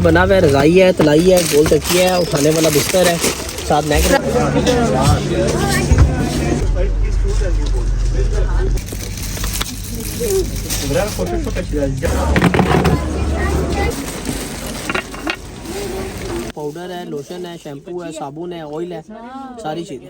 बना हुआ है, रज़ाई है, तलाई है, गोल तकिया है, उठाने वाला बिस्तर है, साथ नेक। पाउडर है, लोशन है, शैम्पू है, साबुन है, ऑयल है, सारी चीज़ें।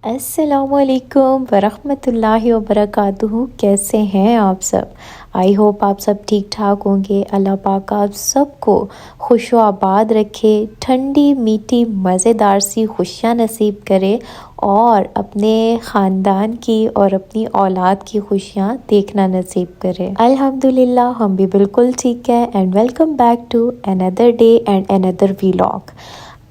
अस्सलामुअलैकुम वरहमतुल्लाहि वबरकातुहू। कैसे हैं आप सब? आई होप आप सब ठीक ठाक होंगे। अल्लाह पाक आप सबको खुश व आबाद रखे, ठंडी मीठी मज़ेदार सी खुशियाँ नसीब करे और अपने ख़ानदान की और अपनी औलाद की खुशियाँ देखना नसीब करे। अल्हम्दुलिल्लाह हम भी बिल्कुल ठीक है। And welcome back to another day and another vlog.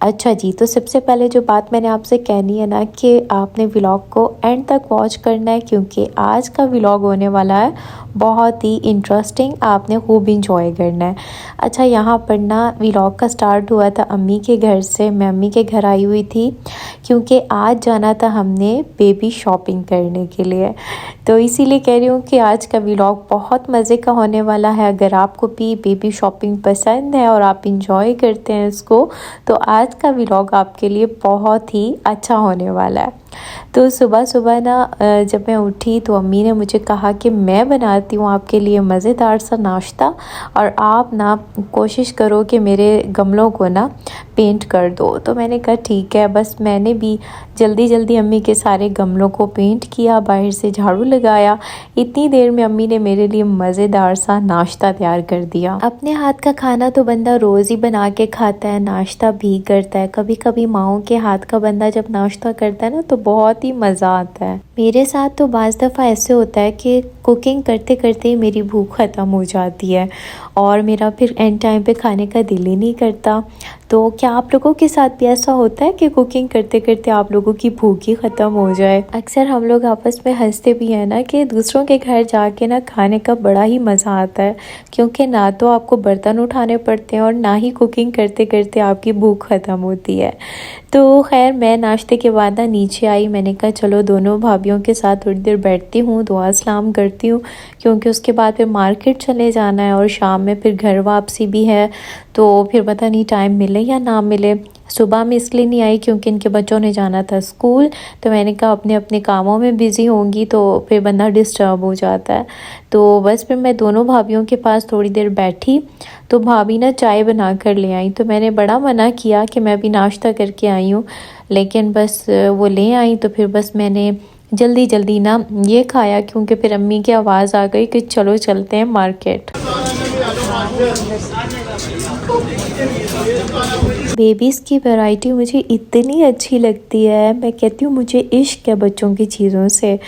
अच्छा जी, तो सबसे पहले जो बात मैंने आपसे कहनी है ना कि आपने व्लॉग को एंड तक वॉच करना है, क्योंकि आज का व्लॉग होने वाला है बहुत ही इंटरेस्टिंग। आपने खूब इंजॉय करना है। अच्छा, यहाँ पर ना व्लॉग का स्टार्ट हुआ था अम्मी के घर से। मैं अम्मी के घर आई हुई थी क्योंकि आज जाना था हमने बेबी शॉपिंग करने के लिए। तो इसीलिए कह रही हूँ कि आज का व्लॉग बहुत मज़े का होने वाला है। अगर आपको भी बेबी शॉपिंग पसंद है और आप इंजॉय करते हैं इसको, तो आज का व्लॉग आपके लिए बहुत ही अच्छा होने वाला है। तो सुबह सुबह ना जब मैं उठी तो अम्मी ने मुझे कहा कि मैं बनाती हूँ आपके लिए मज़ेदार सा नाश्ता, और आप ना कोशिश करो कि मेरे गमलों को ना पेंट कर दो। तो मैंने कहा ठीक है। बस मैंने भी जल्दी जल्दी अम्मी के सारे गमलों को पेंट किया, बाहर से झाड़ू लगाया। इतनी देर में अम्मी ने मेरे लिए मज़ेदार सा नाश्ता तैयार कर दिया। अपने हाथ का खाना तो बंदा रोज़ ही बना के खाता है, नाश्ता भी करता है। कभी कभी माओं के हाथ का बंदा जब नाश्ता करता है ना तो बहुत ही मज़ा आता है। मेरे साथ तो बाज़ दफ़ा ऐसे होता है कि कुकिंग करते करते ही मेरी भूख ख़त्म हो जाती है और मेरा फिर एंड टाइम पे खाने का दिल ही नहीं करता। तो क्या आप लोगों के साथ भी ऐसा होता है कि कुकिंग करते करते आप लोगों की भूख ही ख़त्म हो जाए? अक्सर हम लोग आपस में हंसते भी हैं ना कि दूसरों के घर जाके ना खाने का बड़ा ही मज़ा आता है, क्योंकि ना तो आपको बर्तन उठाने पड़ते हैं और ना ही कुकिंग करते करते आपकी भूख ख़त्म होती है। तो खैर, मैं नाश्ते के बाद ना नीचे आई। मैंने कहा चलो दोनों भाभीयों के साथ थोड़ी देर बैठती हूँ, दुआ सलाम करती हूँ, क्योंकि उसके बाद फिर मार्केट चले जाना है और शाम में फिर घर वापसी भी है। तो फिर पता नहीं टाइम मिले या ना मिले। सुबह में इसलिए नहीं आई क्योंकि इनके बच्चों ने जाना था स्कूल। तो मैंने कहा अपने अपने कामों में बिज़ी होंगी तो फिर बंदा डिस्टर्ब हो जाता है। तो बस फिर मैं दोनों भाभीयों के पास थोड़ी देर बैठी तो भाभी ना चाय बना कर ले आई। तो मैंने बड़ा मना किया कि मैं अभी नाश्ता करके आई हूँ, लेकिन बस वो ले आई। तो फिर बस मैंने जल्दी जल्दी ना ये खाया, क्योंकि फिर अम्मी की आवाज़ आ गई कि चलो चलते हैं मार्केट। बेबीज़ की वैरायटी मुझे इतनी अच्छी लगती है। मैं कहती हूँ मुझे इश्क है बच्चों की चीज़ों से।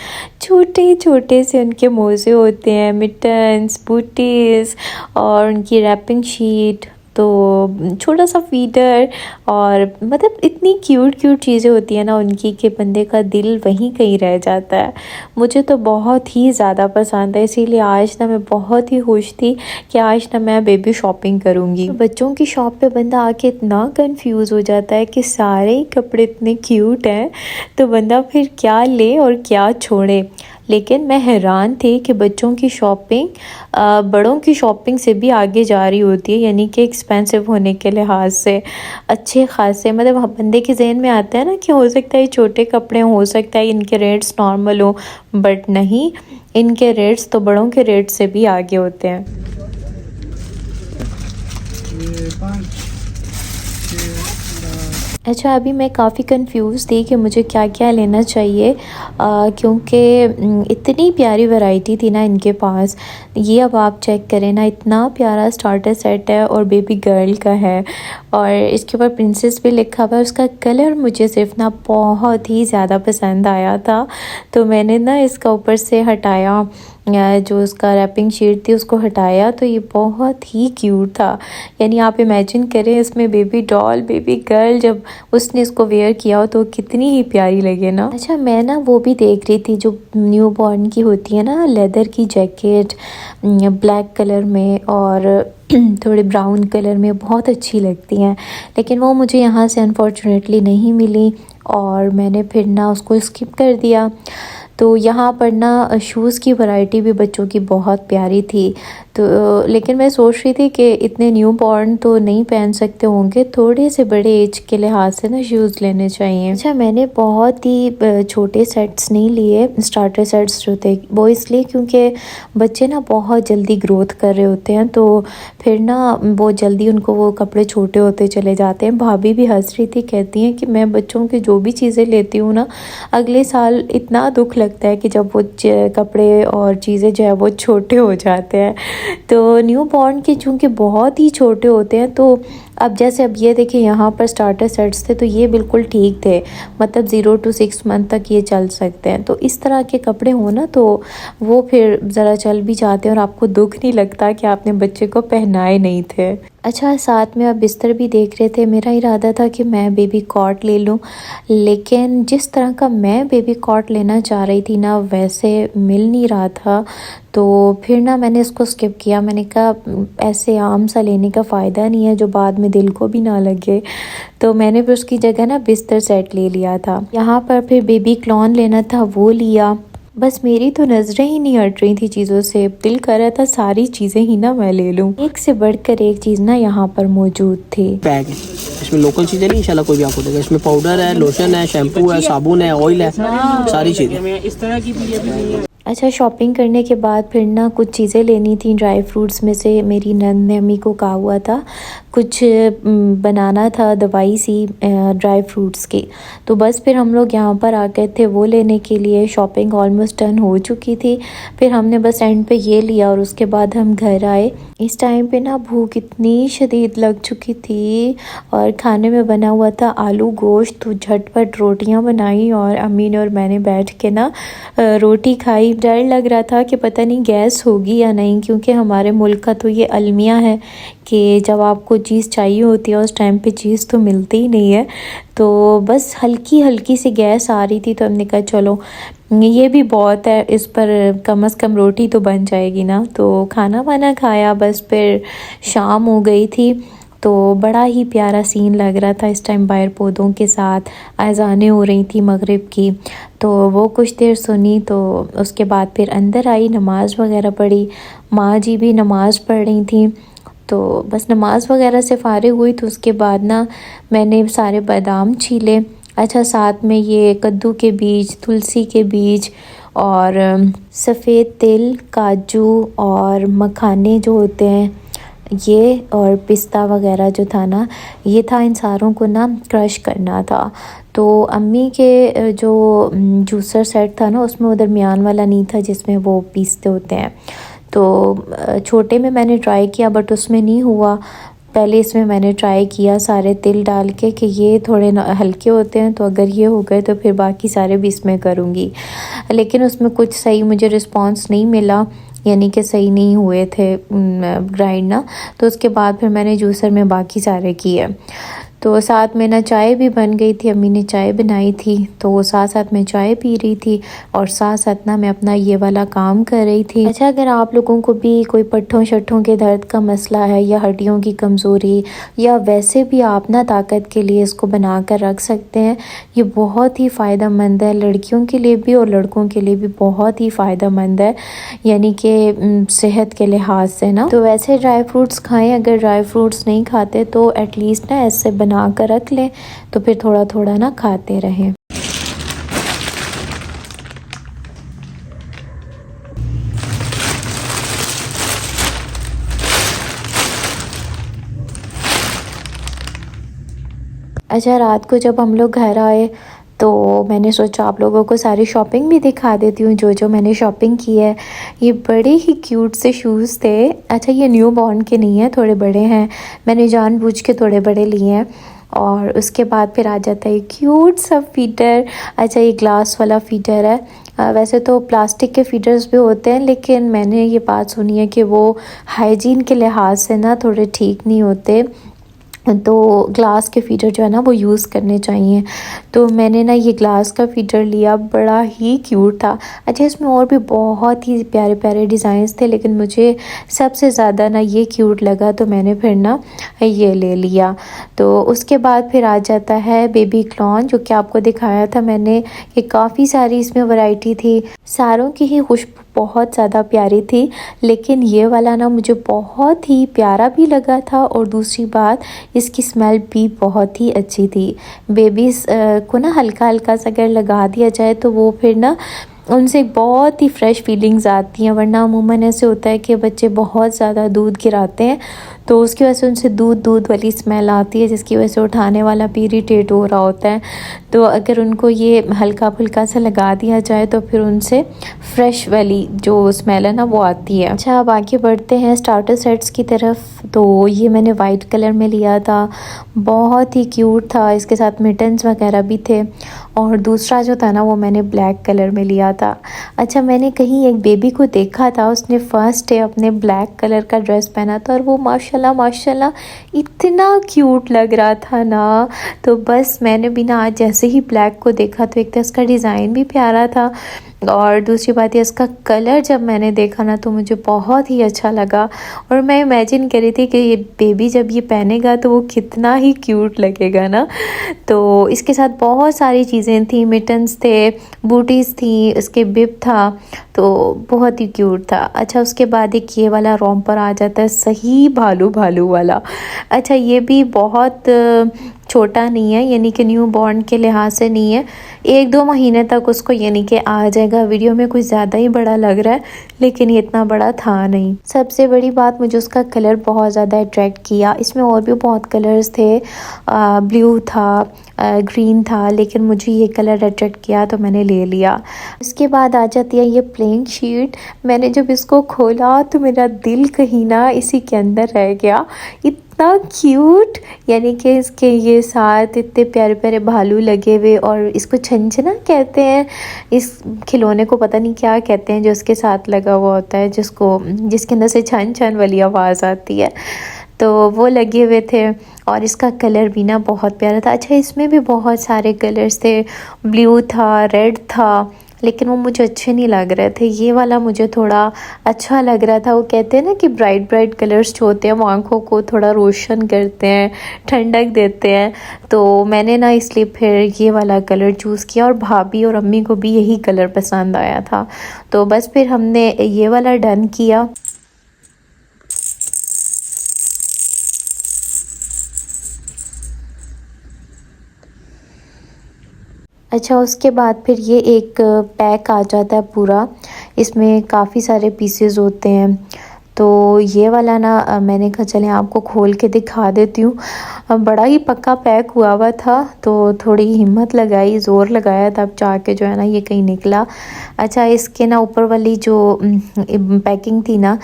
छोटे छोटे से उनके मोज़े होते हैं, मिटन्स, बूटीज़, और उनकी रैपिंग शीट, तो छोटा सा फीडर, और मतलब इतनी क्यूट क्यूट चीज़ें होती हैं ना उनकी कि बंदे का दिल वहीं कहीं रह जाता है। मुझे तो बहुत ही ज़्यादा पसंद है, इसीलिए आज ना मैं बहुत ही खुश थी कि आज ना मैं बेबी शॉपिंग करूँगी। तो बच्चों की शॉप पे बंदा आके इतना कंफ्यूज हो जाता है कि सारे ही कपड़े इतने क्यूट हैं, तो बंदा फिर क्या ले और क्या छोड़े। लेकिन मैं हैरान थी कि बच्चों की शॉपिंग बड़ों की शॉपिंग से भी आगे जा रही होती है, यानी कि एक्सपेंसिव होने के लिहाज से अच्छे खासे, मतलब बंदे के जहन में आता है ना कि हो सकता है छोटे कपड़े, हो सकता है इनके रेट्स नॉर्मल हो, बट नहीं, इनके रेट्स तो बड़ों के रेट से भी आगे होते हैं। अच्छा, अभी मैं काफ़ी कंफ्यूज थी कि मुझे क्या क्या लेना चाहिए, क्योंकि इतनी प्यारी वैरायटी थी ना इनके पास। ये अब आप चेक करें ना, इतना प्यारा स्टार्टर सेट है और बेबी गर्ल का है, और इसके ऊपर प्रिंसेस भी लिखा हुआ है। उसका कलर मुझे सिर्फ ना बहुत ही ज़्यादा पसंद आया था, तो मैंने ना इसका ऊपर से हटाया, जो उसका रैपिंग शीट थी उसको हटाया, तो ये बहुत ही क्यूट था। यानी आप इमेजिन करें इसमें बेबी डॉल, बेबी गर्ल, जब उसने इसको वेयर किया हो तो कितनी ही प्यारी लगे ना। अच्छा, मैं ना वो भी देख रही थी जो न्यू बॉर्न की होती है ना, लेदर की जैकेट ब्लैक कलर में और थोड़े ब्राउन कलर में, बहुत अच्छी लगती हैं, लेकिन वो मुझे यहाँ से अनफॉर्चुनेटली नहीं मिली। और मैंने फिर ना उसको स्किप कर दिया। तो यहाँ पर ना शूज़ की वैरायटी भी बच्चों की बहुत प्यारी थी। तो लेकिन मैं सोच रही थी कि इतने न्यू बॉर्न तो नहीं पहन सकते होंगे, थोड़े से बड़े एज के लिहाज से ना शूज़ लेने चाहिए। अच्छा, मैंने बहुत ही छोटे सेट्स नहीं लिए, स्टार्टर सेट्स जो थे वो इसलिए क्योंकि बच्चे ना बहुत जल्दी ग्रोथ कर रहे होते हैं, तो फिर ना बहुत जल्दी उनको वो कपड़े छोटे होते चले जाते हैं। भाभी भी हंस रही थी, कहती हैं कि मैं बच्चों की जो भी चीज़ें लेती हूँ ना, अगले साल इतना दुख लगता है कि जब वो कपड़े और चीज़ें जो है वो छोटे हो जाते हैं। तो न्यू बॉर्न के चूँकि बहुत ही छोटे होते हैं, तो अब ये देखिए यहाँ पर स्टार्टर सेट्स थे तो ये बिल्कुल ठीक थे, मतलब 0 to 6 मंथ तक ये चल सकते हैं। तो इस तरह के कपड़े हो ना तो वो फिर ज़रा चल भी जाते हैं और आपको दुख नहीं लगता कि आपने बच्चे को पहनाए नहीं थे। अच्छा, साथ में आप बिस्तर भी देख रहे थे। मेरा इरादा था कि मैं बेबी कॉट ले लूँ, लेकिन जिस तरह का मैं बेबी कॉट लेना चाह रही थी ना वैसे मिल नहीं रहा था, तो फिर ना मैंने इसको स्किप किया। मैंने कहा ऐसे आम सा लेने का फ़ायदा नहीं है जो बाद में दिल को भी ना लगे, तो मैंने फिर उसकी जगह ना बिस्तर सेट ले लिया था। यहाँ पर फिर बेबी क्लॉन लेना था, वो लिया। बस मेरी तो नज़रें ही नहीं हट रही थी चीज़ों से, दिल कर रहा था सारी चीज़ें ही ना मैं ले लूँ। एक से बढ़कर एक चीज़ ना यहाँ पर मौजूद थी। बैग है, इसमें लोकल चीज़ें नहीं, इंशाल्लाह कोई भी आपको देगा। इसमें पाउडर है, लोशन है, शैम्पू है, साबुन है, ऑयल है, सारी चीज़ें इस तरह की भी। अच्छा, शॉपिंग करने के बाद फिर ना कुछ चीज़ें लेनी थी। ड्राई फ्रूट्स में से मेरी नंद ने अम्मी को कहा हुआ था कुछ बनाना था, दवाई सी ड्राई फ्रूट्स की। तो बस फिर हम लोग यहाँ पर आ गए थे वो लेने के लिए। शॉपिंग ऑलमोस्ट डन हो चुकी थी, फिर हमने बस एंड पे ये लिया और उसके बाद हम घर आए। इस टाइम पे ना भूख इतनी शदीद लग चुकी थी और खाने में बना हुआ था आलू गोश्त, तो झटपट रोटियाँ बनाई और अम्मी ने और मैंने बैठ के ना रोटी खाई। डर लग रहा था कि पता नहीं गैस होगी या नहीं, क्योंकि हमारे मुल्क का तो ये अलमिया है कि जब आपको चीज़ चाहिए होती है उस टाइम पे चीज़ तो मिलती ही नहीं है। तो बस हल्की हल्की सी गैस आ रही थी, तो हमने कहा चलो ये भी बहुत है, इस पर कम से कम रोटी तो बन जाएगी ना। तो खाना वाना खाया, बस फिर शाम हो गई थी। तो बड़ा ही प्यारा सीन लग रहा था इस टाइम, बाहर पौधों के साथ अज़ानें हो रही थी मगरिब की, तो वो कुछ देर सुनी। तो उसके बाद फिर अंदर आई, नमाज़ वगैरह पढ़ी, माँ जी भी नमाज़ पढ़ रही थी। तो बस नमाज़ वगैरह से फ़ारिग हुई तो उसके बाद ना मैंने सारे बादाम छीले। अच्छा, साथ में ये कद्दू के बीज, तुलसी के बीज और सफ़ेद तिल, काजू और मखाने जो होते हैं ये, और पिस्ता वगैरह जो था ना, ये था, इन सारों को ना क्रश करना था। तो अम्मी के जो जूसर सेट था ना उसमें वो दरमियान वाला नहीं था जिसमें वो पीसते होते हैं, तो छोटे में मैंने ट्राई किया बट उसमें नहीं हुआ। पहले इसमें मैंने ट्राई किया सारे तिल डाल के कि ये थोड़े हल्के होते हैं, तो अगर ये हो गए तो फिर बाकी सारे भी इसमें करूँगी, लेकिन उसमें कुछ सही मुझे रिस्पांस नहीं मिला, यानी कि सही नहीं हुए थे ग्राइंड ना। तो उसके बाद फिर मैंने जूसर में बाकी सारे किए। तो साथ में ना चाय भी बन गई थी, अम्मी ने चाय बनाई थी, तो वो साथ साथ मैं चाय पी रही थी और साथ साथ ना मैं अपना ये वाला काम कर रही थी। अच्छा, अगर आप लोगों को भी कोई पट्ठों शट्ठों के दर्द का मसला है या हड्डियों की कमज़ोरी, या वैसे भी आप ना ताकत के लिए इसको बना कर रख सकते हैं। ये बहुत ही फ़ायदेमंद है, लड़कियों के लिए भी और लड़कों के लिए भी बहुत ही फ़ायदेमंद है, यानी कि सेहत के लिहाज से ना। तो वैसे ड्राई फ्रूट्स खाएँ, अगर ड्राई फ्रूट्स नहीं खाते तो एटलीस्ट ना ऐसे बना कर रख लें, तो फिर थोड़ा थोड़ा ना खाते रहें। अच्छा, रात को जब हम लोग घर आए तो मैंने सोचा आप लोगों को सारी शॉपिंग भी दिखा देती हूँ जो जो मैंने शॉपिंग की है। ये बड़े ही क्यूट से शूज़ थे। अच्छा, ये न्यू बॉर्न के नहीं हैं, थोड़े बड़े हैं, मैंने जानबूझ के थोड़े बड़े लिए हैं। और उसके बाद फिर आ जाता है क्यूट सा फीडर। अच्छा, ये ग्लास वाला फीडर है। वैसे तो प्लास्टिक के फीडर्स भी होते हैं, लेकिन मैंने ये बात सुनी है कि वो हाइजीन के लिहाज से ना थोड़े ठीक नहीं होते, तो ग्लास के फीडर जो है ना वो यूज़ करने चाहिए। तो मैंने ना ये ग्लास का फीडर लिया, बड़ा ही क्यूट था। अच्छा, इसमें और भी बहुत ही प्यारे प्यारे डिज़ाइंस थे, लेकिन मुझे सबसे ज़्यादा ना ये क्यूट लगा, तो मैंने फिर ना ये ले लिया। तो उसके बाद फिर आ जाता है बेबी क्लॉन, जो कि आपको दिखाया था मैंने कि काफ़ी सारी इसमें वैरायटी थी। सारों की ही खुशबू बहुत ज़्यादा प्यारी थी, लेकिन ये वाला ना मुझे बहुत ही प्यारा भी लगा था, और दूसरी बात इसकी स्मेल भी बहुत ही अच्छी थी। बेबीज़ को ना हल्का हल्का सा अगर लगा दिया जाए तो वो फिर ना उनसे बहुत ही फ़्रेश फीलिंग्स आती हैं, वरना अमूमन ऐसे होता है कि बच्चे बहुत ज़्यादा दूध गिराते हैं तो उसकी वजह से उनसे दूध दूध वाली स्मेल आती है, जिसकी वजह से उठाने वाला भी इरिटेट हो रहा होता है। तो अगर उनको ये हल्का फुल्का सा लगा दिया जाए तो फिर उनसे फ़्रेश वाली जो स्मेल है ना वो आती है। अच्छा, अब आगे बढ़ते हैं स्टार्टर सेट्स की तरफ। तो ये मैंने वाइट कलर में लिया था, बहुत ही क्यूट था, इसके साथ मिटन्स वगैरह भी थे। और दूसरा जो था ना वो मैंने ब्लैक कलर में लिया था। अच्छा, मैंने कहीं एक बेबी को देखा था, उसने फर्स्ट डे अपने ब्लैक कलर का ड्रेस पहना था और वो माशाल्लाह माशाल्लाह इतना क्यूट लग रहा था ना। तो बस मैंने भी ना आज जैसे ही ब्लैक को देखा तो एक तो इसका डिज़ाइन भी प्यारा था, और दूसरी बात है इसका कलर जब मैंने देखा ना तो मुझे बहुत ही अच्छा लगा। और मैं इमेजिन कर रही थी कि ये बेबी जब ये पहनेगा तो वो कितना ही क्यूट लगेगा ना। तो इसके साथ बहुत सारी चीज़ें थी, मिटन्स थे, बूटीज़ थी, इसके बिब था, तो बहुत ही क्यूट था। अच्छा, उसके बाद एक ये वाला रोम्पर आ जाता है, सही भालू भालू वाला। अच्छा, ये भी बहुत छोटा नहीं है, यानी कि न्यू बॉर्न के लिहाज से नहीं है, 1-2 महीने तक उसको यानी कि आ जाएगा। वीडियो में कुछ ज़्यादा ही बड़ा लग रहा है, लेकिन ये इतना बड़ा था नहीं। सबसे बड़ी बात, मुझे उसका कलर बहुत ज़्यादा अट्रैक्ट किया। इसमें और भी बहुत कलर्स थे, ब्लू था, ग्रीन था, लेकिन मुझे ये कलर अट्रैक्ट किया तो मैंने ले लिया। इसके बाद आ जाती है ये प्लेन शीट। मैंने जब इसको खोला तो मेरा दिल कहीं ना इसी के अंदर रह गया, इतना क्यूट, यानी कि इसके ये साथ इतने प्यारे प्यारे भालू लगे हुए, और इसको छंछना कहते हैं, इस खिलौने को पता नहीं क्या कहते हैं जो इसके साथ लगा हुआ होता है, जिसके अंदर से छन छन वाली आवाज़ आती है, तो वो लगे हुए थे। और इसका कलर भी ना बहुत प्यारा था। अच्छा, इसमें भी बहुत सारे कलर्स थे, ब्लू था, रेड था, लेकिन वो मुझे अच्छे नहीं लग रहे थे। ये वाला मुझे थोड़ा अच्छा लग रहा था। वो कहते हैं ना कि ब्राइट ब्राइट कलर्स जो होते हैं वो आँखों को थोड़ा रोशन करते हैं, ठंडक देते हैं, तो मैंने ना इसलिए फिर ये वाला कलर चूज़ किया। और भाभी और अम्मी को भी यही कलर पसंद आया था, तो बस फिर हमने ये वाला डन किया। अच्छा, उसके बाद फिर ये एक पैक आ जाता है पूरा, इसमें काफ़ी सारे पीसेस होते हैं। तो ये वाला ना मैंने कहा चलें आपको खोल के दिखा देती हूँ। बड़ा ही पक्का पैक हुआ हुआ था, तो थोड़ी हिम्मत लगाई, ज़ोर लगाया, तब जाके जो है ना ये कहीं निकला। अच्छा, इसके ना ऊपर वाली जो पैकिंग थी ना,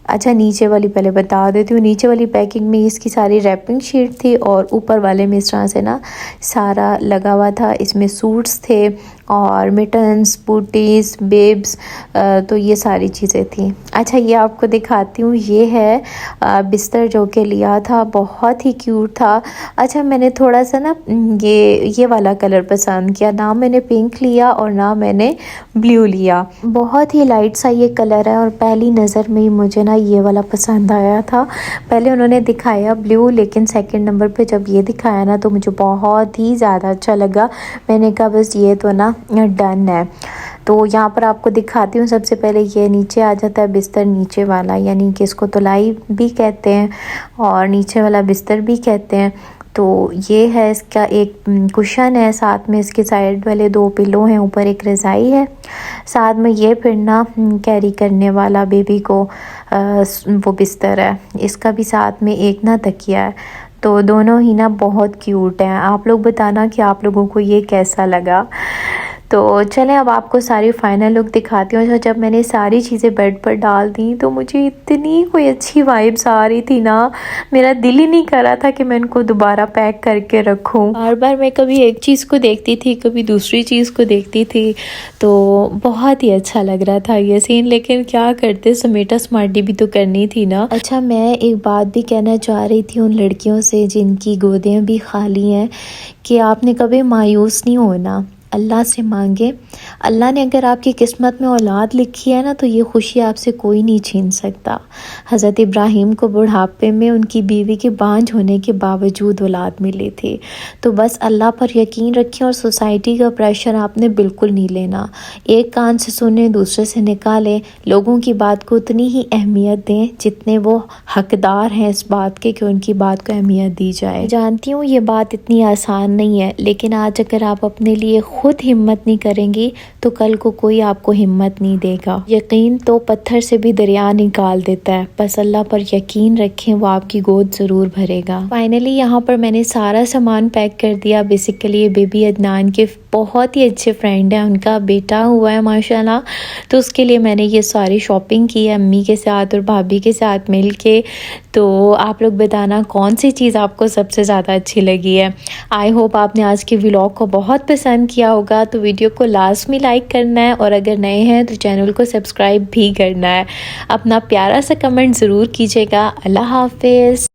अच्छा नीचे वाली पहले बता देती हूँ। नीचे वाली पैकिंग में इसकी सारी रैपिंग शीट थी, और ऊपर वाले में इस तरह से ना सारा लगा हुआ था। इसमें सूट्स थे और मिटन्स, बूटीज़, बेब्स, तो ये सारी चीज़ें थी। अच्छा, ये आपको दिखाती हूँ, ये है बिस्तर जो के लिया था, बहुत ही क्यूट था। अच्छा, मैंने थोड़ा सा ना ये वाला कलर पसंद किया, ना मैंने पिंक लिया और ना मैंने ब्लू लिया। बहुत ही लाइट सा ये कलर है, और पहली नज़र में ही मुझे ना ये वाला पसंद आया था। पहले उन्होंने दिखाया ब्लू, लेकिन सेकंड नंबर पे जब ये दिखाया ना तो मुझे बहुत ही ज़्यादा अच्छा लगा। मैंने कहा बस ये तो ना डन है। तो यहाँ पर आपको दिखाती हूँ। सबसे पहले ये नीचे आ जाता है बिस्तर, नीचे वाला, यानी कि इसको तुलाई भी कहते हैं और नीचे वाला बिस्तर भी कहते हैं। तो ये है इसका एक कुशन है, साथ में इसके साइड वाले 2 पिलो हैं, ऊपर एक रज़ाई है, साथ में ये फिर ना कैरी करने वाला बेबी को वो बिस्तर है। इसका भी साथ में एक ना तकिया है। तो दोनों ही ना बहुत क्यूट हैं। आप लोग बताना कि आप लोगों को ये कैसा लगा। तो चलें अब आपको सारी फ़ाइनल लुक दिखाती हूँ। जब मैंने सारी चीज़ें बेड पर डाल दी तो मुझे इतनी कोई अच्छी वाइब्स आ रही थी ना, मेरा दिल ही नहीं कर रहा था कि मैं इनको दोबारा पैक करके रखूँ। बार बार मैं कभी एक चीज़ को देखती थी, कभी दूसरी चीज़ को देखती थी, तो बहुत ही अच्छा लग रहा था ये सीन। लेकिन क्या करते, समेटा स्मार्टी भी तो करनी थी ना। अच्छा, मैं एक बात भी कहना चाह रही थी उन लड़कियों से जिनकी गोदियाँ भी खाली हैं, कि आपने कभी मायूस नहीं होना। अल्लाह से मांगे। अल्लाह ने अगर आपकी किस्मत में औलाद लिखी है ना, तो ये खुशी आपसे कोई नहीं छीन सकता। हज़रत इब्राहीम को बुढ़ापे में उनकी बीवी के बांझ होने के बावजूद औलाद मिली थी। तो बस अल्लाह पर यकीन रखें और सोसाइटी का प्रेशर आपने बिल्कुल नहीं लेना। एक कान से सुने, दूसरे से निकालें। लोगों की बात को उतनी ही अहमियत दें जितने वो हकदार हैं इस बात के कि उनकी बात को अहमियत दी जाए। जानती हूँ ये बात इतनी आसान नहीं है, लेकिन आज अगर आप अपने लिए खुद हिम्मत नहीं करेंगी तो कल को कोई आपको हिम्मत नहीं देगा। यकीन तो पत्थर से भी दरिया निकाल देता है। बस अल्लाह पर यकीन रखें, वो आपकी गोद ज़रूर भरेगा। फाइनली यहाँ पर मैंने सारा सामान पैक कर दिया। बेसिकली ये बेबी अदनान के बहुत ही अच्छे फ्रेंड हैं, उनका बेटा हुआ है माशाल्लाह, तो उसके लिए मैंने ये सारी शॉपिंग की है अम्मी के साथ और भाभी के साथ मिल के। तो आप लोग बताना कौन सी चीज़ आपको सबसे ज़्यादा अच्छी लगी है। आई होप आपने आज के व्लॉग को बहुत पसंद किया होगा। तो वीडियो को लास्ट में लाइक करना है और अगर नए हैं तो चैनल को सब्सक्राइब भी करना है। अपना प्यारा सा कमेंट ज़रूर कीजिएगा। अल्लाह हाफिज़।